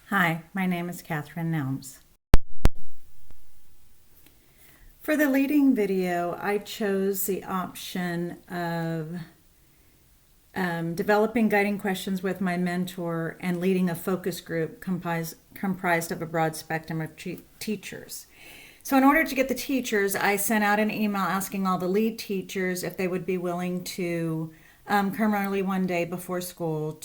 Hi, my name is Catherine Nelms. For the leading video, I chose the option of developing guiding questions with my mentor and leading a focus group comprised of a broad spectrum of teachers. So in order to get the teachers, I sent out an email asking all the lead teachers if they would be willing to come early one day before school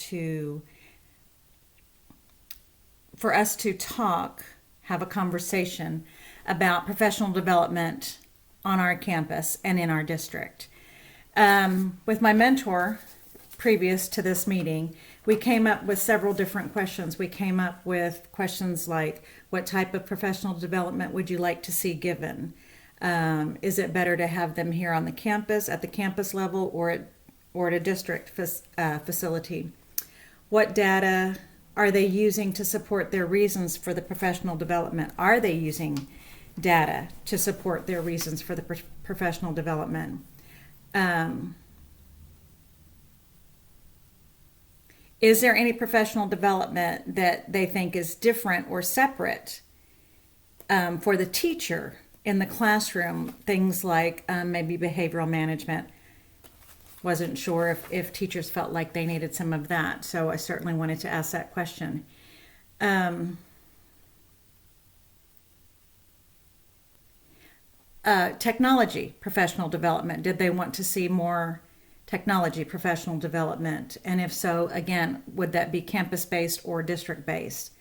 for us to talk, have a conversation about professional development on our campus and in our district. With my mentor, previous to this meeting, we came up with several different questions. We came up with questions like, what type of professional development would you like to see given? Is it better to have them here on the campus, at the campus level, or at a district facility? What data are they using to support their reasons for the professional development? Are they using data to support their reasons for the professional development? Is there any professional development that they think is different or separate for the teacher in the classroom? Things like maybe behavioral management. Wasn't sure if teachers felt like they needed some of that, so I certainly wanted to ask that question. Technology professional development. Did they want to see more technology professional development? And if so, again, would that be campus-based or district-based?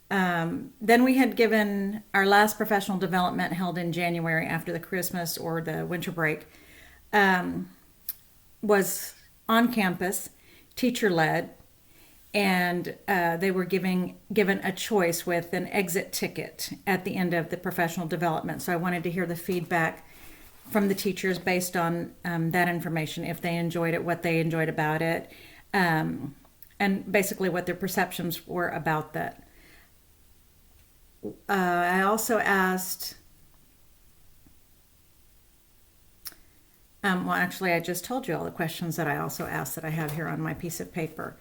Then we had given our last professional development held in January after the Christmas or the winter break, was on campus, teacher-led, and they were given a choice with an exit ticket at the end of the professional development. So I wanted to hear the feedback from the teachers based on that information, if they enjoyed it, what they enjoyed about it, and basically what their perceptions were about that. I also asked, well, actually, I just told you all the questions that I also asked that I have here on my piece of paper.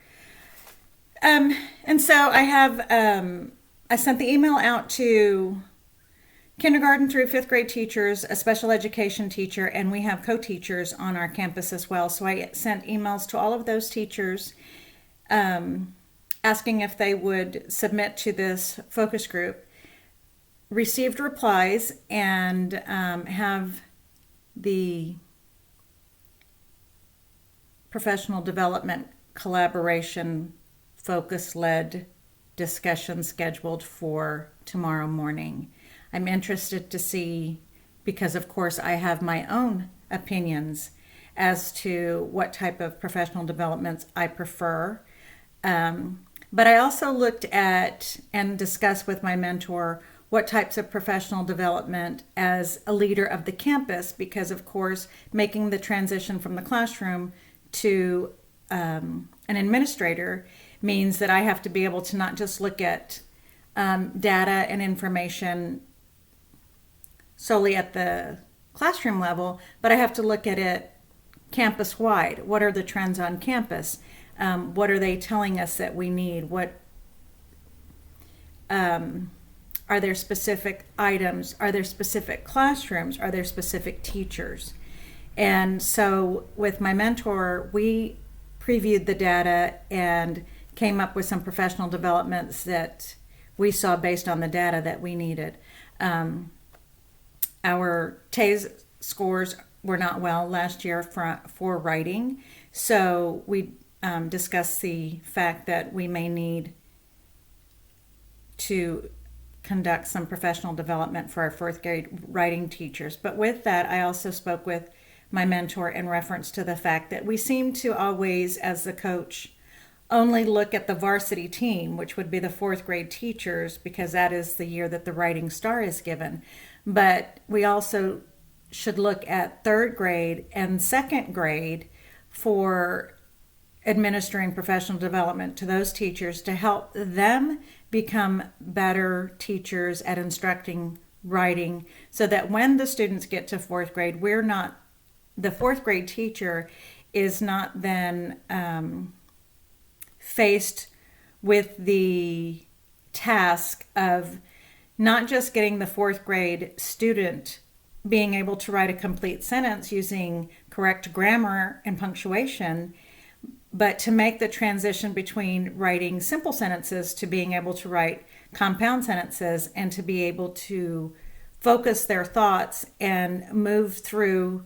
And so I sent the email out to kindergarten through fifth grade teachers, a special education teacher, and we have co-teachers on our campus as well. So I sent emails to all of those teachers asking if they would submit to this focus group, received replies, and have the professional development collaboration focus-led discussion scheduled for tomorrow morning. I'm interested to see, because of course I have my own opinions as to what type of professional developments I prefer. But I also looked at and discussed with my mentor what types of professional development as a leader of the campus, because of course making the transition from the classroom to an administrator means that I have to be able to not just look at data and information solely at the classroom level, but I have to look at it campus-wide. What are the trends on campus? What are they telling us that we need? What are there specific items? Are there specific classrooms? Are there specific teachers? And so with my mentor, we previewed the data and came up with some professional developments that we saw based on the data that we needed. Our TASE scores were not well last year for writing, so we discussed the fact that we may need to conduct some professional development for our fourth grade writing teachers. But with that, I also spoke with my mentor in reference to the fact that we seem to always, as the coach, only look at the varsity team, which would be the fourth grade teachers, because that is the year that the Writing Star is given. But we also should look at third grade and second grade for administering professional development to those teachers to help them become better teachers at instructing writing, so that when the students get to fourth grade, the fourth grade teacher is not then faced with the task of not just getting the fourth grade student being able to write a complete sentence using correct grammar and punctuation, but to make the transition between writing simple sentences to being able to write compound sentences and to be able to focus their thoughts and move through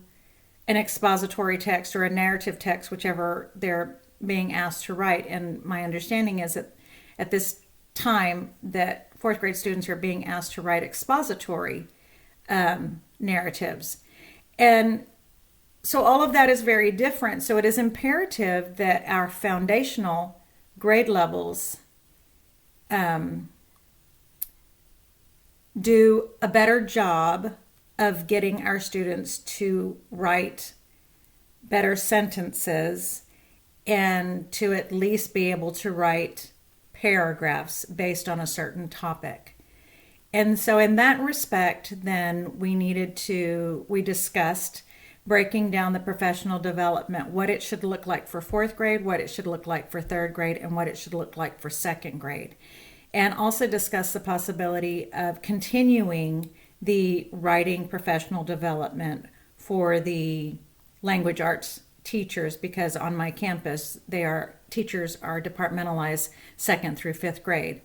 an expository text or a narrative text, whichever they're being asked to write. And my understanding is that at this time that fourth grade students are being asked to write expository narratives. And so all of that is very different. So it is imperative that our foundational grade levels do a better job of getting our students to write better sentences and to at least be able to write paragraphs based on a certain topic. And so in that respect, then we discussed breaking down the professional development, what it should look like for fourth grade, what it should look like for third grade, and what it should look like for second grade. And also discuss the possibility of continuing the writing professional development for the language arts teachers, because on my campus, teachers are departmentalized second through fifth grade.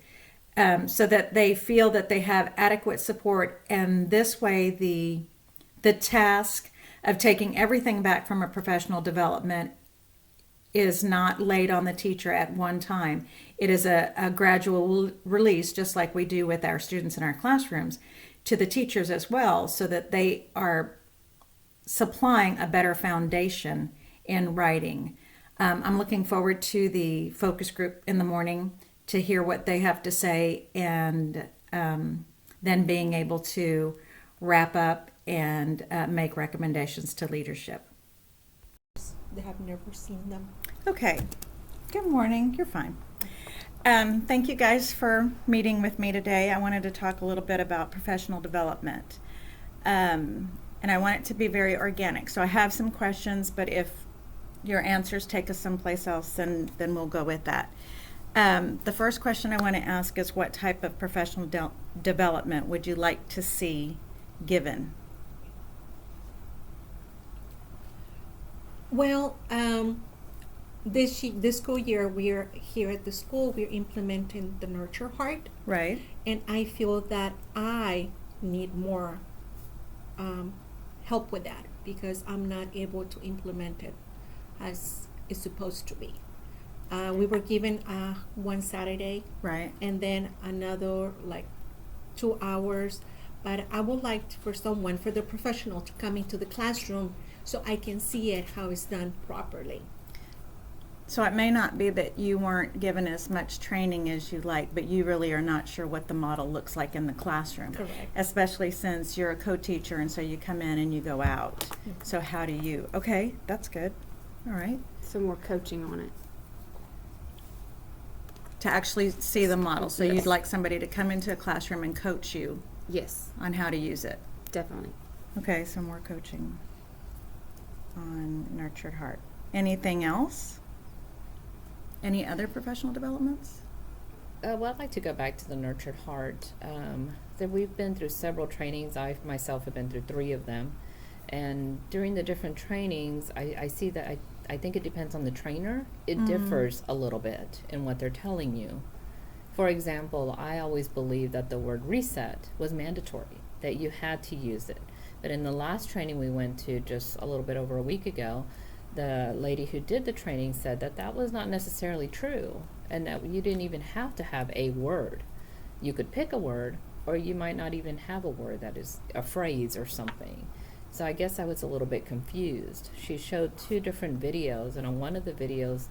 So that they feel that they have adequate support, and this way the task of taking everything back from a professional development is not laid on the teacher at one time. It is a gradual release, just like we do with our students in our classrooms, to the teachers as well, so that they are supplying a better foundation in writing. I'm looking forward to the focus group in the morning to hear what they have to say, and then being able to wrap up and make recommendations to leadership. They have never seen them. Okay. Good morning. You're fine. Thank you guys for meeting with me today. I wanted to talk a little bit about professional development. And I want it to be very organic. So I have some questions, but if your answers take us someplace else, then we'll go with that. The first question I want to ask is, what type of professional development would you like to see given? Well, this school year, we're here at the school, we're implementing the Nurture Heart. Right. And I feel that I need more help with that, because I'm not able to implement it as it's supposed to be. We were given one Saturday, Right. and then another 2 hours. But I would like for the professional to come into the classroom so I can see it, how it's done properly. So it may not be that you weren't given as much training as you like, but you really are not sure what the model looks like in the classroom. Correct. Especially since you're a co-teacher, and so you come in and you go out. Mhm. So how do you? Okay, that's good. All right. Some more coaching on it. To actually see the model. So Yes. you'd like somebody to come into a classroom and coach you Yes, on how to use it. definitely. Okay, so more coaching on Nurtured Heart. Anything else? Any other professional developments? Well, I'd like to go back to the Nurtured Heart. So we've been through several trainings. I myself have been through 3 of them. And during the different trainings, I see that I think it depends on the trainer. It differs a little bit in what they're telling you. For example, I always believed that the word reset was mandatory, that you had to use it. But in the last training we went to just a little bit over a week ago, the lady who did the training said that that was not necessarily true, and that you didn't even have to have a word. You could pick a word, or you might not even have a word that is a phrase or something. So I guess I was a little bit confused. She showed 2 different videos, and on one of the videos,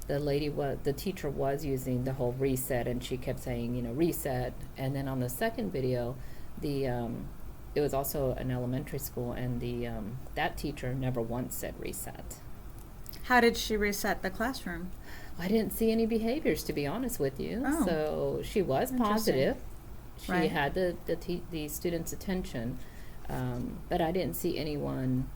the teacher was using the whole reset, and she kept saying, reset. And then on the second video, it was also an elementary school, and that teacher never once said reset. How did she reset the classroom? I didn't see any behaviors, to be honest with you. Oh. So she was Interesting. positive. She Right. had the students' attention, but I didn't see anyone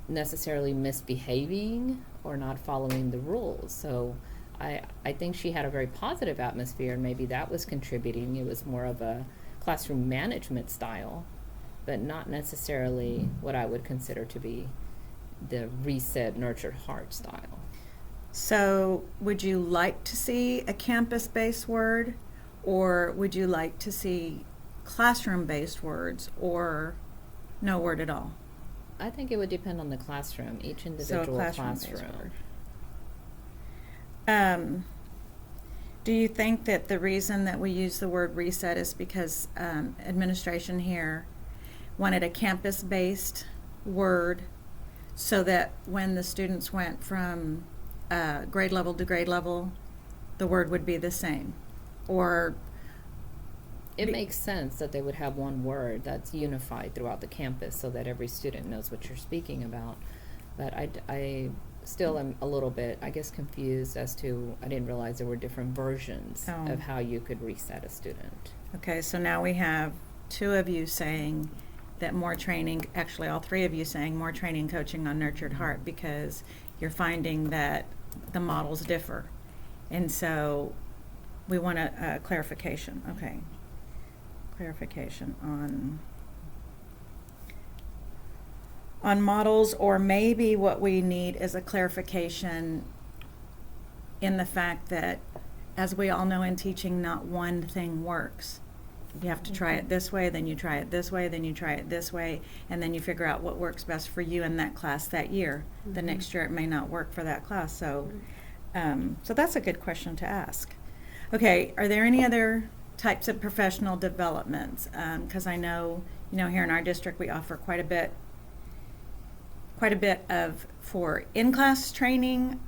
necessarily misbehaving or not following the rules. So I think she had a very positive atmosphere, and maybe that was contributing. It was more of a classroom management style, but not necessarily what I would consider to be the reset, nurtured heart style. So, would you like to see a campus-based word, or would you like to see classroom-based words, or no word at all? I think it would depend on the classroom, each So a individual classroom-based classroom. word. Do you think that the reason that we use the word reset is because administration here wanted a campus-based word so that when the students went from grade level to grade level, the word would be the same? Or It makes sense that they would have one word that's unified throughout the campus so that every student knows what you're speaking about. But I still am a little bit, I guess, confused as to, I didn't realize there were different versions Oh. of how you could reset a student. okay, so now we have two of you saying that more training, actually all three of you saying more training coaching on nurtured heart because you're finding that the models differ. And so we want a clarification. Okay. Clarification on models, or maybe what we need is a clarification in the fact that, as we all know in teaching, not one thing works. You have to try it this way, then you try it this way, then you try it this way, and then you figure out what works best for you in that class that year. The next year it may not work for that class, so so that's a good question to ask. Okay, are there any other types of professional developments? Because I know, here in our district we offer quite a bit of for in-class training,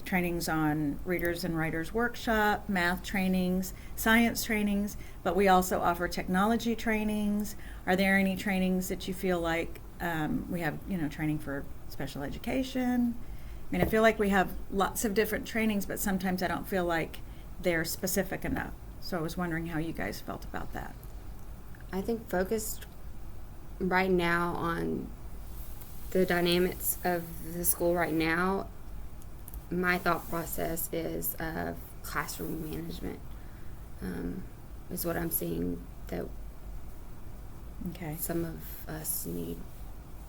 trainings on readers and writers workshop, math trainings, science trainings, but we also offer technology trainings. Are there any trainings that you feel like we have, training for special education? I mean, I feel like we have lots of different trainings, but sometimes I don't feel like they're specific enough. So I was wondering how you guys felt about that. I think focused right now on the dynamics of the school right now, my thought process is of classroom management is what I'm seeing that Okay. some of us need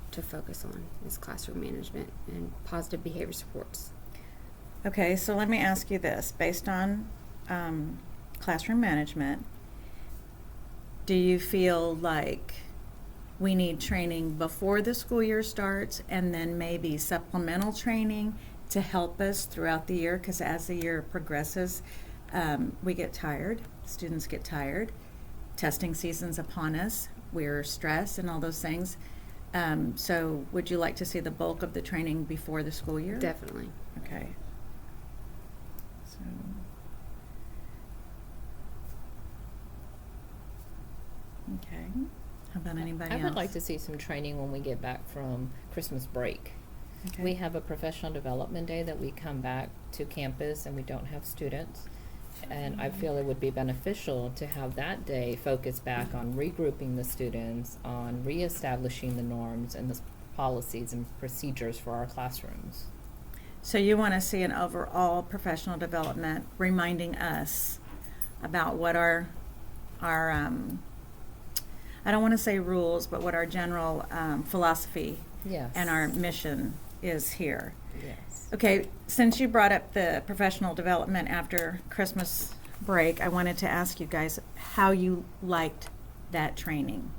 to focus on is classroom management and positive behavior supports. Okay, so let me ask you this. Based on classroom management, do you feel like we need training before the school year starts and then maybe supplemental training to help us throughout the year? Because as the year progresses, we get tired, students get tired, testing season's upon us, we're stressed and all those things. So would you like to see the bulk of the training before the school year? Definitely. Okay. So. Okay. How about anybody else? I would like to see some training when we get back from Christmas break. Okay. We have a professional development day that we come back to campus and we don't have students. And I feel it would be beneficial to have that day focus back on regrouping the students, on reestablishing the norms and the policies and procedures for our classrooms. So you want to see an overall professional development reminding us about what our I don't want to say rules, but what our general philosophy Yes. and our mission is here. Yes. Okay, since you brought up the professional development after Christmas break, I wanted to ask you guys how you liked that training.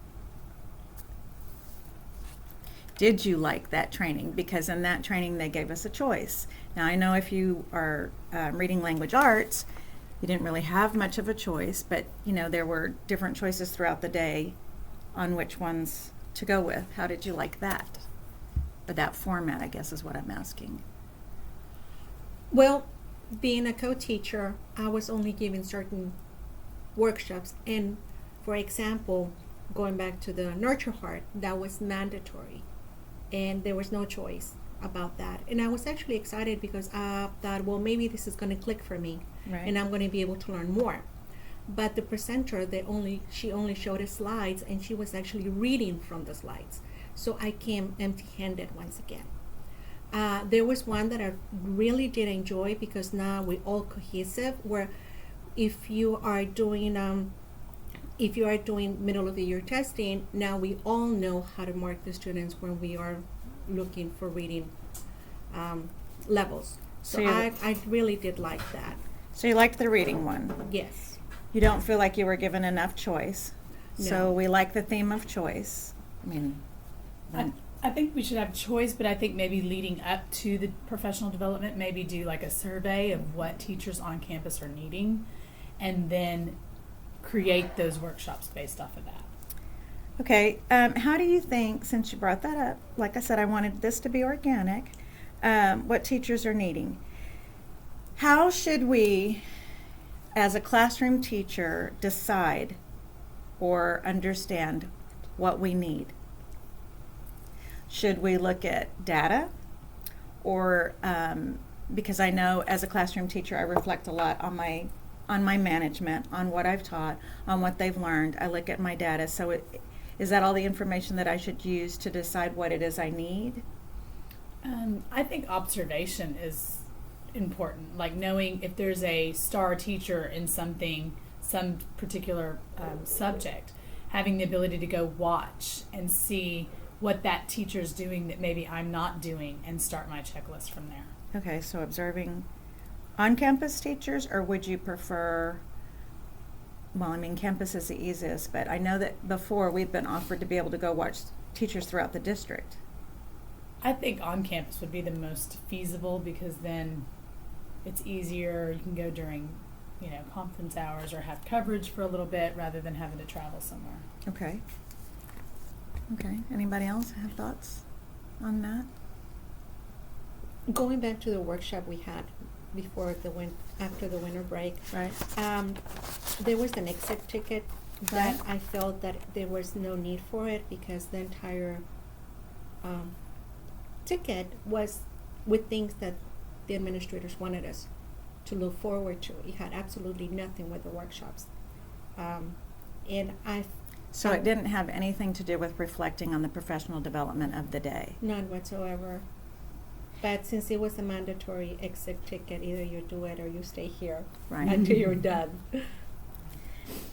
Did you like that training? Because in that training they gave us a choice. Now I know if you are reading language arts, you didn't really have much of a choice, but there were different choices throughout the day on which ones to go with. How did you like that? But that format, I guess, is what I'm asking. Well, being a co-teacher, I was only given certain workshops, and for example, going back to the Nurture Heart, that was mandatory, and there was no choice about that. And I was actually excited because I thought, well, maybe this is going to click for me, Right. and I'm going to be able to learn more. But the presenter, she only showed us slides, and she was actually reading from the slides. So I came empty-handed once again. There was one that I really did enjoy because now we're all cohesive. Where if you are doing middle of the year testing, now we all know how to mark the students when we are looking for reading levels. So So you- I really did like that. So you liked the reading one. Yes. You don't feel like you were given enough choice. So No. we like the theme of choice. I mean, I think we should have choice, but I think maybe leading up to the professional development, maybe do like a survey of what teachers on campus are needing, and then create those workshops based off of that. okay, how do you think, since you brought that up, like I said, I wanted this to be organic, what teachers are needing? How should we, as a classroom teacher, decide or understand what we need? Should we look at data? Or, because I know as a classroom teacher, I reflect a lot on my management, on what I've taught, on what they've learned. I look at my data. So is that all the information that I should use to decide what it is I need? I think observation is important, like knowing if there's a star teacher in something, some particular subject, having the ability to go watch and see what that teacher's doing that maybe I'm not doing and start my checklist from there. Okay, so observing on-campus teachers, or would you prefer, well, I mean, campus is the easiest, but I know that before we've been offered to be able to go watch teachers throughout the district. I think on campus would be the most feasible because then it's easier. You can go during, conference hours or have coverage for a little bit rather than having to travel somewhere. Okay. Okay, anybody else have thoughts on that? Going back to the workshop we had before after the winter break, Right. there was an exit ticket that Right. I felt that there was no need for it because the entire ticket was with things that the administrators wanted us to look forward to. It had absolutely nothing with the workshops. And So it didn't have anything to do with reflecting on the professional development of the day? none whatsoever. But since it was a mandatory exit ticket, either you do it or you stay here Right. until you're done.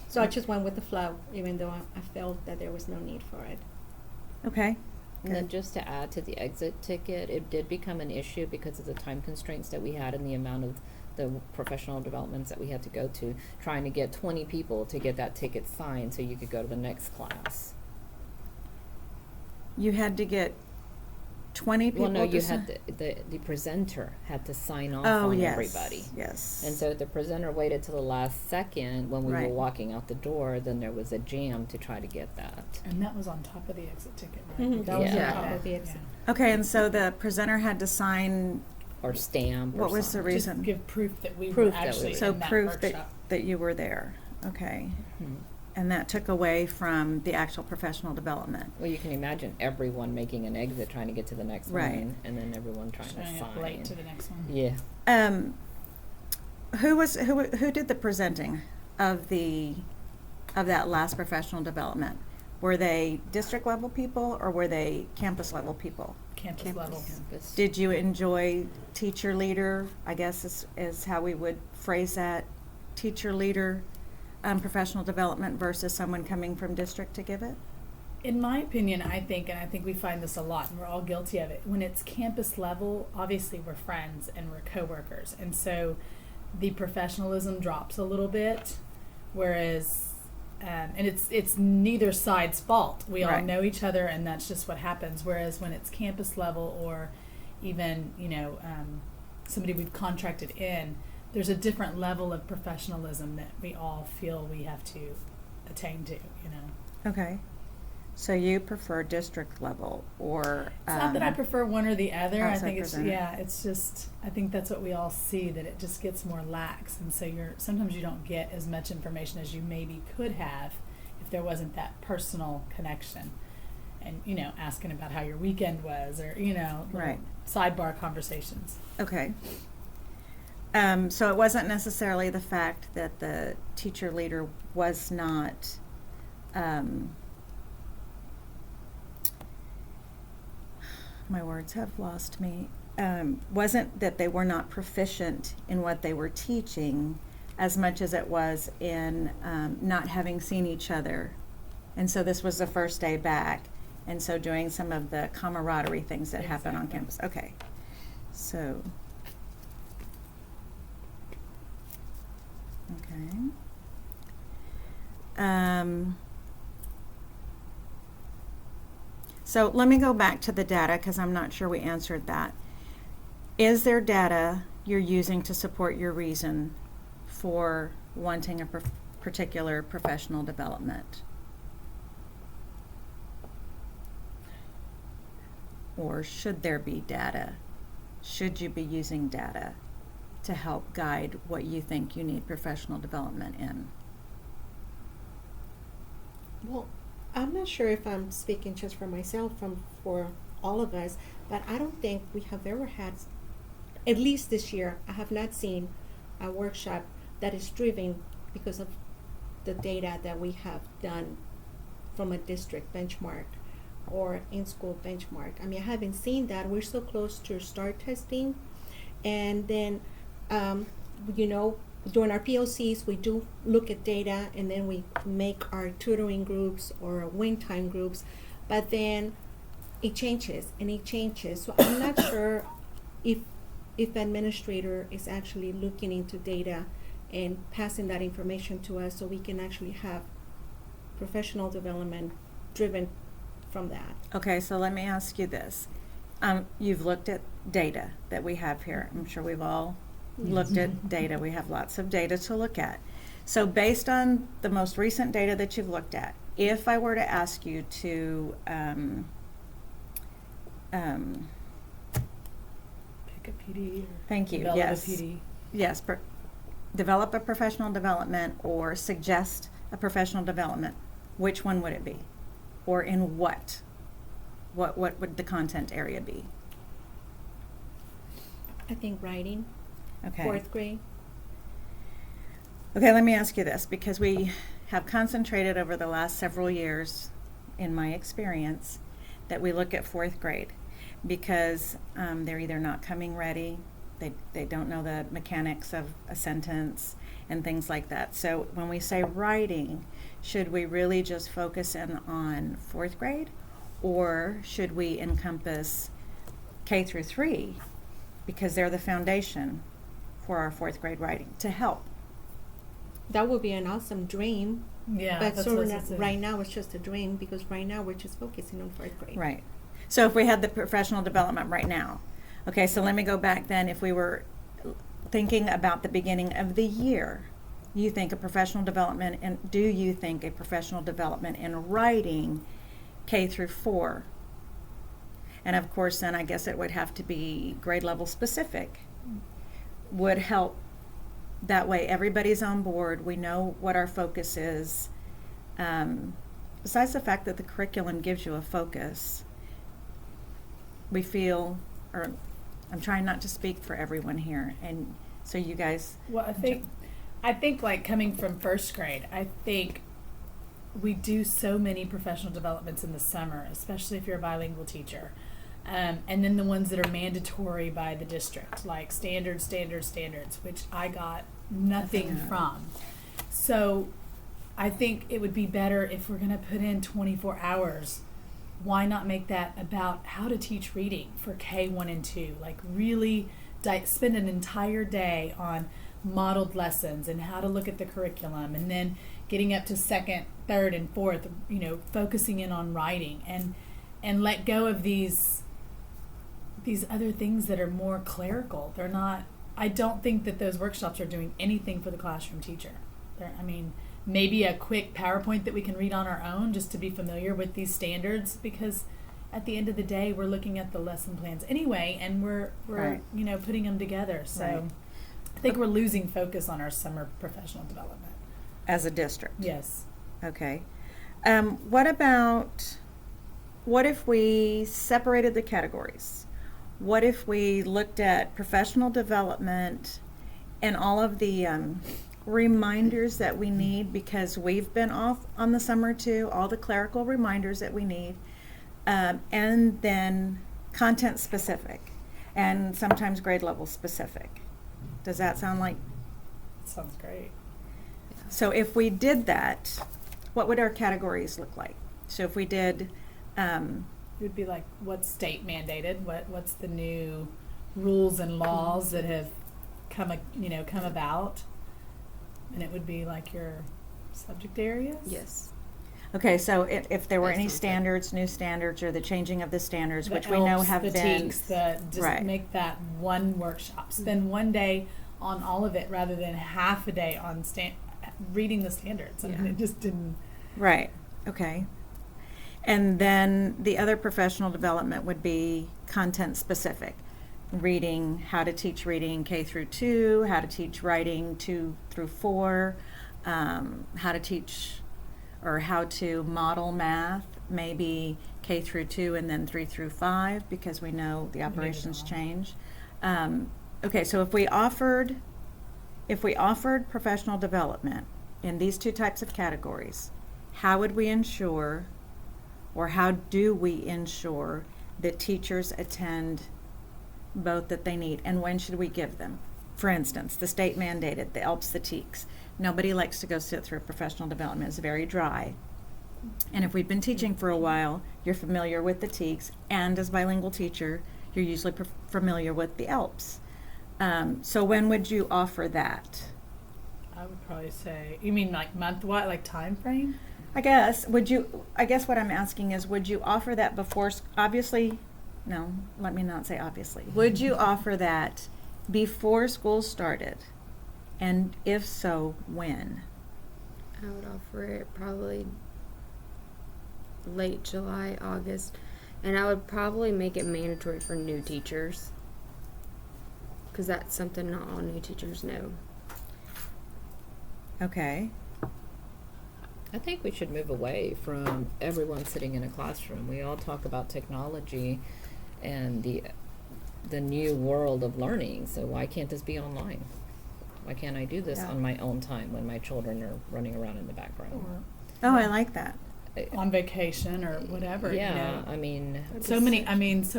So I just went with the flow, even though I felt that there was no need for it. Okay. And then Good. just to add to the exit ticket, it did become an issue because of the time constraints that we had and the amount of the professional developments that we had to go to, trying to get 20 people to get that ticket signed so you could go to the next class. You had to get 20 people Well, no, to you sign- had the presenter had to sign off Oh, on yes. everybody. Yes. And so if the presenter waited till the last second when we Right. were walking out the door, then there was a jam to try to get that. And that was on top of the exit ticket, right? Mhm, that was on Yeah. top of the exit. Okay, and so the presenter had to sign, Or stamp or what was the something. reason? Just give proof that we Proof were that we actually were- So in that proof workshop. that you were there. Okay. Mhm. And that took away from the actual professional development. Well, you can imagine everyone making an exit trying to get to the next Right. one, and then everyone trying to Showing up sign. late to the next one. Yeah. Who did the presenting of that last professional development? Were they district level people or were they campus level people? Campus level. Campus. Did you enjoy teacher leader, I guess is how we would phrase that, teacher leader professional development versus someone coming from district to give it? In my opinion, I think we find this a lot, and we're all guilty of it. When it's campus level, obviously we're friends and we're coworkers, and so the professionalism drops a little bit. Whereas, and it's neither side's fault. We all Right. know each other, and that's just what happens. Whereas when it's campus level, or even somebody we've contracted in, there's a different level of professionalism that we all feel we have to attain to. Okay. So you prefer district level or? It's not that I prefer one or the other. I outside think it's presenter. it's just I think that's what we all see, that it just gets more lax, and so sometimes you don't get as much information as you maybe could have if there wasn't that personal connection, and asking about how your weekend was, or little Right. sidebar conversations. Okay. So it wasn't necessarily the fact that the teacher leader was not, my words have lost me. wasn't that they were not proficient in what they were teaching as much as it was in not having seen each other. And so this was the first day back. And so doing some of the camaraderie things that happen on campus. Okay. So. Okay. So let me go back to the data because I'm not sure we answered that. Is there data you're using to support your reason for wanting a particular professional development? Or should there be data? Should you be using data to help guide what you think you need professional development in? Well, I'm not sure if I'm speaking just for myself, for all of us, but I don't think we have ever had, at least this year, I have not seen a workshop that is driven because of the data that we have done from a district benchmark or in-school benchmark. I mean, I haven't seen that. We're so close to start testing. And then, during our POCs, we do look at data, and then we make our tutoring groups or win time groups. But then it changes, and it changes. So I'm not sure if administrator is actually looking into data and passing that information to us so we can actually have professional development driven from that. Okay, so let me ask you this. You've looked at data that we have here. I'm sure we've all looked at data. We have lots of data to look at. So based on the most recent data that you've looked at, if I were to ask you to Pick a PD. Or thank you, develop yes. a PD. Yes, develop a professional development or suggest a professional development, which one would it be? Or in what? What would the content area be? I think writing, Okay. 4th grade. Okay, let me ask you this, because we have concentrated over the last several years, in my experience, that we look at 4th grade because they're either not coming ready, they don't know the mechanics of a sentence and things like that. So when we say writing, should we really just focus in on 4th grade, or should we encompass K through 3 because they're the foundation for our 4th grade writing to help? That would be an awesome dream. Yeah, But that's so what I was saying. right now it's just a dream because right now we're just focusing on 4th grade. Right. So if we had the professional development right now, okay, so let me go back then. If we were thinking about the beginning of the year, you think a professional development, and do you think a professional development in writing K through 4? And of course, then I guess it would have to be grade level specific, would help. That way everybody's on board. We know what our focus is. Besides the fact that the curriculum gives you a focus, we feel, or I'm trying not to speak for everyone here, and so you guys. Well, I think like coming from 1st grade, I think we do so many professional developments in the summer, especially if you're a bilingual teacher. And then the ones that are mandatory by the district, like standards, which I got nothing Nothing. from. So I think it would be better if we're going to put in 24 hours. Why not make that about how to teach reading for K1 and 2? Like really spend an entire day on modeled lessons and how to look at the curriculum, and then getting up to 2nd, 3rd, and 4th, focusing in on writing and let go of these other things that are more clerical. They're not, I don't think that those workshops are doing anything for the classroom teacher. Maybe a quick PowerPoint that we can read on our own just to be familiar with these standards, because at the end of the day, we're looking at the lesson plans anyway, and we're Right. putting them together. So Right. I think we're losing focus on our summer professional development. As a district. Yes. Okay. What if we separated the categories? What if we looked at professional development and all of the reminders that we need, because we've been off on the summer too, all the clerical reminders that we need, and then content specific. and sometimes grade level specific. Does that sound like? Sounds great. So if we did that, what would our categories look like? So if we did, It would be like what's state mandated, what's the new rules and laws that have come about, and it would be like your subject areas. Yes. okay, so if there were any That sounds good. standards, new standards, or the changing of the standards, The which we know ELPs, have the been. TEKS, just Right. make that one workshop. Spend one day on all of it rather than half a day on reading the standards. I mean, Yeah. it just didn't. Right, okay. And then the other professional development would be content specific. Reading, how to teach reading K through 2, how to teach writing 2 through 4, how to teach or how to model math, maybe K through 2 and then 3 through 5, because we know the operations all. change. Okay, so if we offered professional development in these two types of categories, how would we ensure, or how do we ensure that teachers attend both that they need, and when should we give them? For instance, the state mandated, the ELPs, the TEKS. Nobody likes to go sit through professional development. It's very dry. And if we've been teaching for a while, you're familiar with the TEKS, and as bilingual teacher, you're usually familiar with the ELPs. So when would you offer that? I would probably say. You mean like month? What, like time frame? I guess what I'm asking is, would you offer that before, obviously, no, let me not say obviously. Would you offer that before school started? And if so, when? I would offer it probably late July, August, and I would probably make it mandatory for new teachers, because that's something not all new teachers know. Okay. I think we should move away from everyone sitting in a classroom. We all talk about technology and the new world of learning. So why can't this be online? Why can't I do this Yeah. on my own time when my children are running around in the background? Or Oh, I like that. on vacation or whatever. Yeah, You know. I mean, So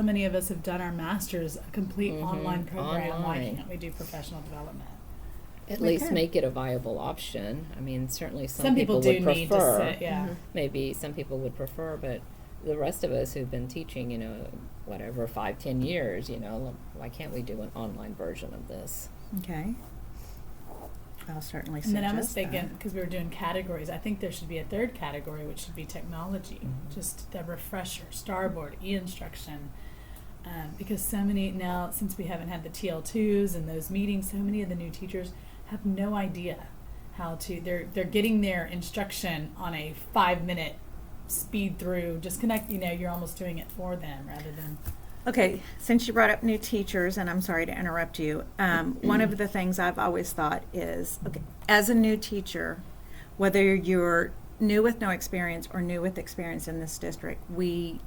many of us have done our masters a complete Mhm, online program. Why online. can't we do professional development? at We least could. make it a viable option. I mean, certainly Some people would do prefer. need to sit. Yeah. Maybe some people would prefer, but the rest of us who've been teaching, whatever, 5, 10 years, why can't we do an online version of this? Okay. I'll certainly And then I was suggest thinking, that. because we were doing categories, I think there should be a third category, which should be technology, Mhm. just the refresher, Starboard, e-instruction. Because so many now, since we haven't had the TL2s and those meetings, so many of the new teachers have no idea how to. They're getting their instruction on a 5-minute speed through. Just connect. You're almost doing it for them rather than. Okay, since you brought up new teachers, and I'm sorry to interrupt you, one of the things I've always thought is, okay, as a new teacher, whether you're new with no experience or new with experience in this district, we,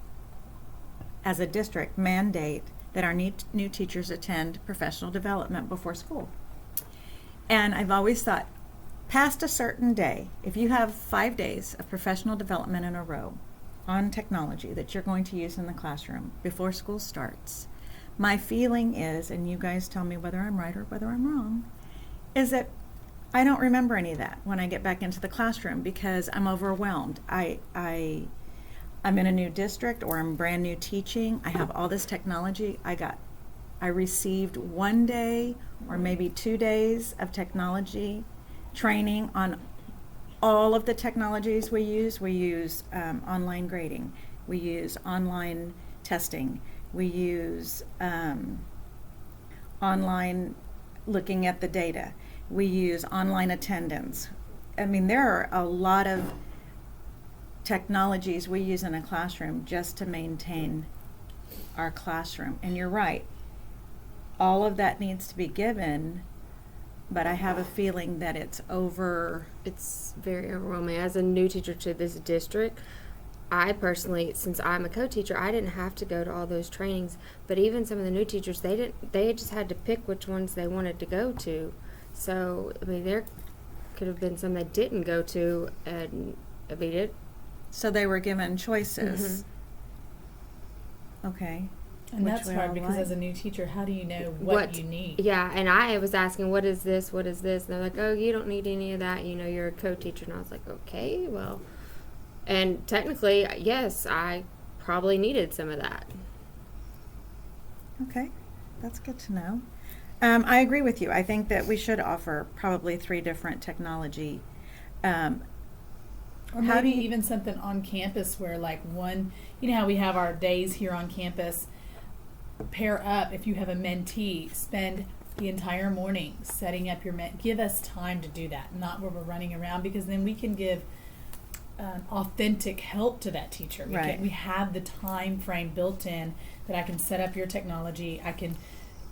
as a district, mandate that our new teachers attend professional development before school. And I've always thought, past a certain day, if you have 5 days of professional development in a row on technology that you're going to use in the classroom before school starts, my feeling is, and you guys tell me whether I'm right or whether I'm wrong, is that I don't remember any of that when I get back into the classroom because I'm overwhelmed. I'm in a new district or I'm brand new teaching. I have all this technology. I received 1 day or maybe 2 days of technology training on all of the technologies we use. We use online grading. We use online testing. We use online looking at the data. We use online attendance. I mean, there are a lot of technologies we use in a classroom just to maintain our classroom. And you're right, all of that needs to be given, but I have a feeling that it's over. It's very overwhelming. As a new teacher to this district, I personally, since I'm a co-teacher, I didn't have to go to all those trainings. But even some of the new teachers, they just had to pick which ones they wanted to go to. So, I mean, there could have been some they didn't go to, and I mean, So they were given choices. Okay. And Which that's we hard all because like. as a new teacher, how do you know what you need? Yeah, and I was asking, what is this? What is this? And they're like, oh, you don't need any of that. You know, you're a co-teacher. And I was like, okay, well. And technically, yes, I probably needed some of that. Okay, that's good to know. I agree with you. I think that we should offer probably 3 different technology. Or How do maybe you- even something on campus where, like, one, you know how we have our days here on campus, pair up. If you have a mentee, spend the entire morning setting up your give us time to do that, not where we're running around, because then we can give authentic help to that teacher. Right. We have the time frame built in that I can set up your technology, I can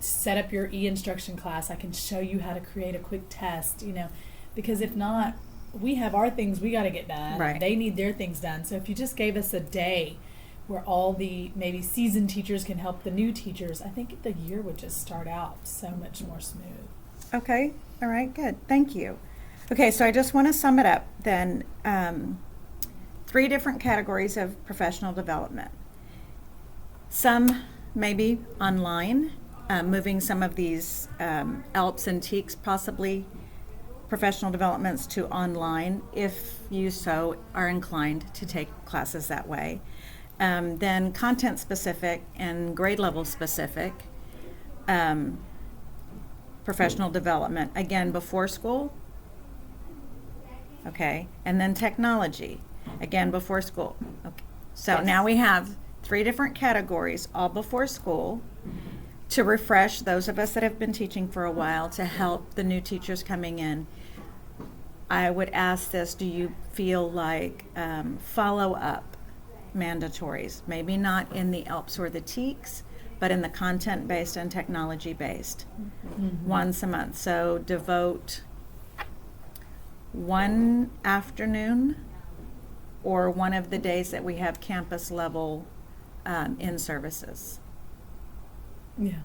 set up your e-instruction class, I can show you how to create a quick test, you know, because if not, we have our things we got to get done. Right. They need their things done. So if you just gave us a day where all the maybe seasoned teachers can help the new teachers, I think the year would just start out so much more smooth. Okay, all right, good. Thank you. Okay, so I just want to sum it up then. 3 different categories of professional development. Some maybe online, moving some of these ELPs and TEKS possibly professional developments to online if you so are inclined to take classes that way. Then content specific and grade level specific professional development, again before school. Okay, and then technology, again before school. Okay. So Yes. now we have 3 different categories, all before school, to refresh those of us that have been teaching for a while, to help the new teachers coming in. I would ask this, do you feel like follow-up mandatories, maybe not in the ELPs or the TEKS, but in the content-based and technology-based, once a month. So devote one afternoon or one of the days that we have campus level in services. Yeah.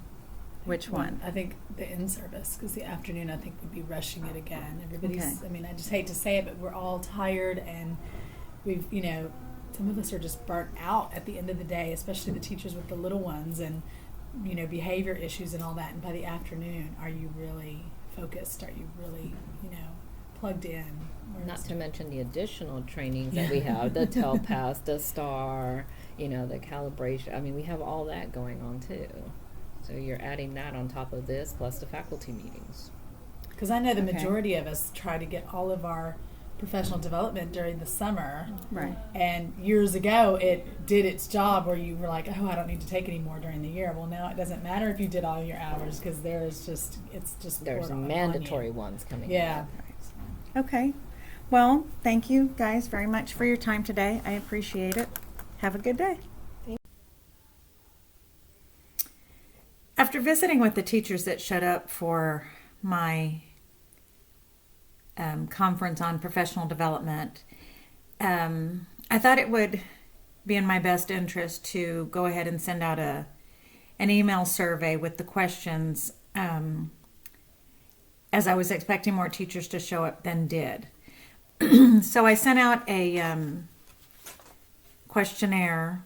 Which one? I think the in-service, because the afternoon I think would be rushing it again. Everybody's, Okay. I mean, I just hate to say it, but we're all tired and we've, you know, some of us are just burnt out at the end of the day, especially the teachers with the little ones and, you know, behavior issues and all that. And by the afternoon, are you really focused? Are you really, you know, plugged in? Not to mention the additional trainings that we have, the TELPAS, the STAR, you know, the calibration. I mean, we have all that going on too. So you're adding that on top of this, plus the faculty meetings. Because I know the Okay. majority of us try to get all of our professional development during the summer. Right. And years ago, it did its job where you were like, oh, I don't need to take any more during the year. Well, now it doesn't matter if you did all your hours because it's just There's poured on mandatory you. ones coming Yeah. Okay. Well, thank you guys very much for your time today. I appreciate it. Have a good day. After visiting with the teachers that showed up for my conference on professional development, I thought it would be in my best interest to go ahead and send out an email survey with the questions, as I was expecting more teachers to show up than did. So I sent out a questionnaire,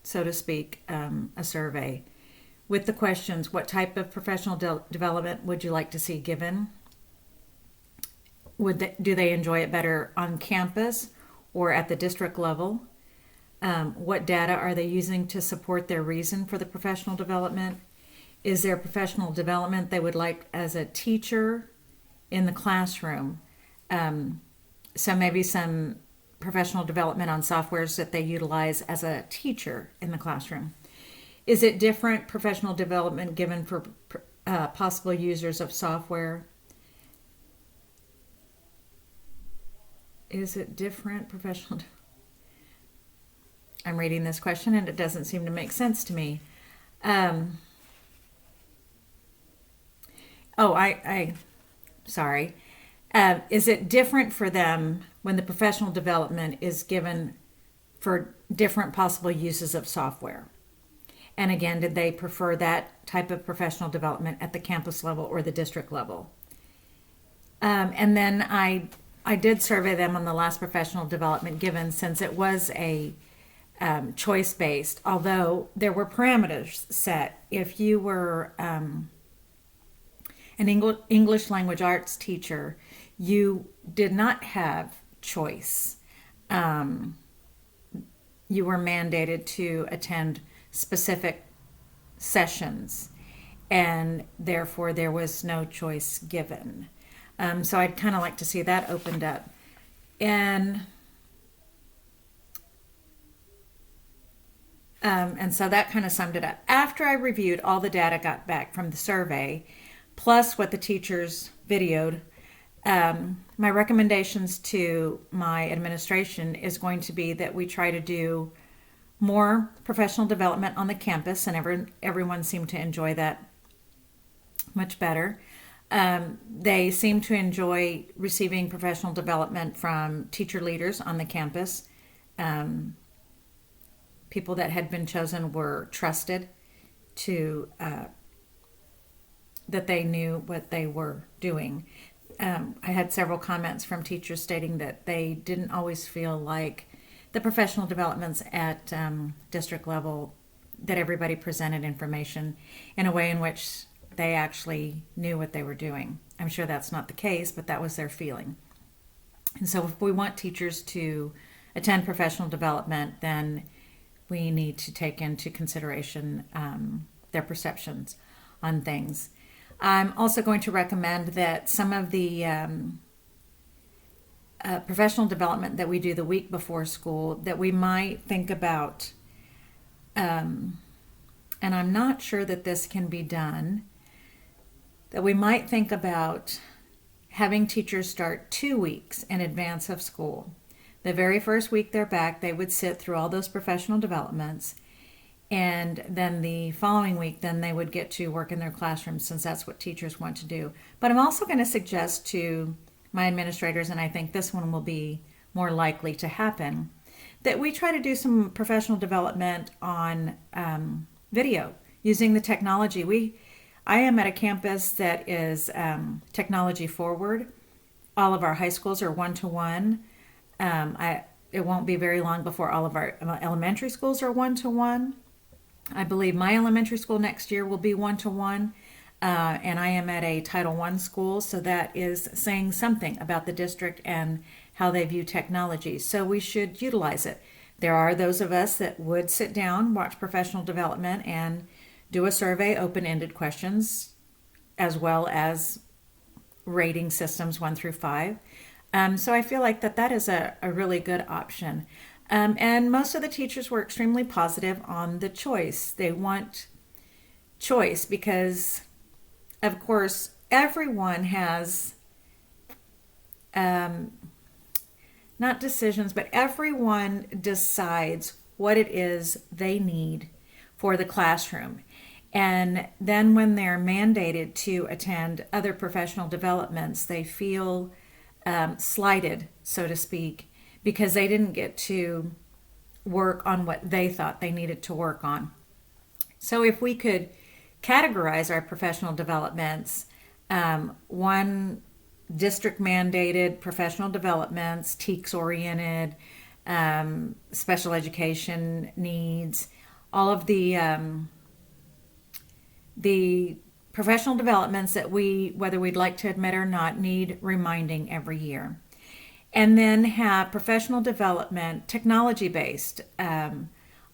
so to speak, a survey with the questions: what type of professional development would you like to see given? Do they enjoy it better on campus or at the district level? What data are they using to support their reason for the professional development? Is there professional development they would like as a teacher in the classroom? So maybe some professional development on softwares that they utilize as a teacher in the classroom. Is it different professional development given for possible users of software? Is it different professional? I'm reading this question and it doesn't seem to make sense to me. Sorry. Is it different for them when the professional development is given for different possible uses of software? And again, did they prefer that type of professional development at the campus level or the district level? And then I did survey them on the last professional development given, since it was a choice based, although there were parameters set. If you were an English language arts teacher, you did not have choice. You were mandated to attend specific sessions, and therefore there was no choice given. So I'd kind of like to see that opened up. And so that kind of summed it up. After I reviewed all the data got back from the survey, plus what the teachers videoed, my recommendations to my administration is going to be that we try to do more professional development on the campus, and everyone seemed to enjoy that much better. They seem to enjoy receiving professional development from teacher leaders on the campus. People that had been chosen were trusted to that they knew what they were doing. I had several comments from teachers stating that they didn't always feel like the professional developments at district level, that everybody presented information in a way in which they actually knew what they were doing. I'm sure that's not the case, but that was their feeling. And so if we want teachers to attend professional development, then we need to take into consideration their perceptions on things. I'm also going to recommend that some of the professional development that we do the week before school, that we might think about, and I'm not sure that this can be done, that we might think about having teachers start 2 weeks in advance of school. The very first week they're back, they would sit through all those professional developments, and then the following week, then they would get to work in their classrooms, since that's what teachers want to do. But I'm also going to suggest to my administrators, and I think this one will be more likely to happen, that we try to do some professional development on video using the technology. I am at a campus that is technology forward. All of our high schools are one-to-one. It won't be very long before all of our elementary schools are one-to-one. I believe my elementary school next year will be one-to-one. And I am at a Title I school, so that is saying something about the district and how they view technology. So we should utilize it. There are those of us that would sit down, watch professional development, and do a survey, open-ended questions, as well as rating systems 1 through 5. So I feel like that is a really good option. And most of the teachers were extremely positive on the choice. They want choice because, of course, everyone has, not decisions, but everyone decides what it is they need for the classroom. And then when they're mandated to attend other professional developments, they feel slighted, so to speak, because they didn't get to work on what they thought they needed to work on. So if we could categorize our professional developments, one district mandated professional developments, TEKS oriented, special education needs, all of the professional developments that we, whether we'd like to admit or not, need reminding every year. And then have professional development, technology-based,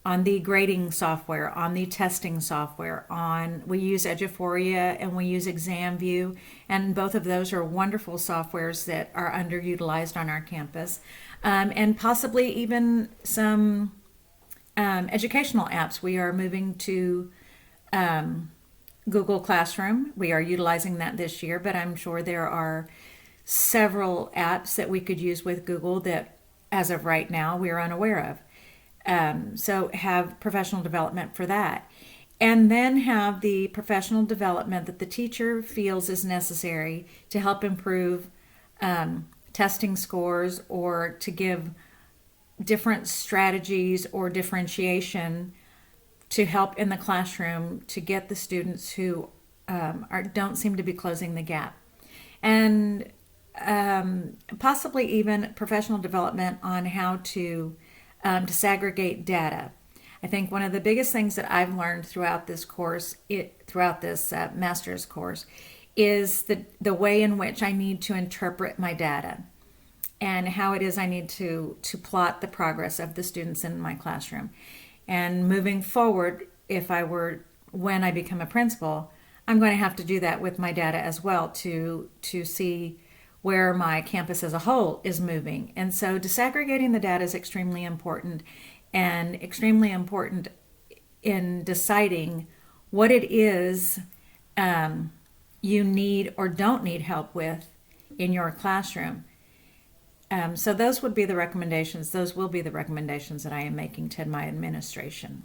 on the grading software, on the testing software, we use Eduphoria and we use ExamView, and both of those are wonderful softwares that are underutilized on our campus. And possibly even some educational apps. We are moving to Google Classroom. We are utilizing that this year, but I'm sure there are several apps that we could use with Google that, as of right now, we are unaware of. So have professional development for that. And then have the professional development that the teacher feels is necessary to help improve testing scores, or to give different strategies or differentiation to help in the classroom to get the students who don't seem to be closing the gap. And possibly even professional development on how to disaggregate data. I think one of the biggest things that I've learned throughout this course, throughout this master's course, is the way in which I need to interpret my data and how it is I need to plot the progress of the students in my classroom. And moving forward, when I become a principal, I'm going to have to do that with my data as well to see where my campus as a whole is moving. And so disaggregating the data is extremely important, and extremely important in deciding what it is you need or don't need help with in your classroom. So those would be the recommendations. Those will be the recommendations that I am making to my administration.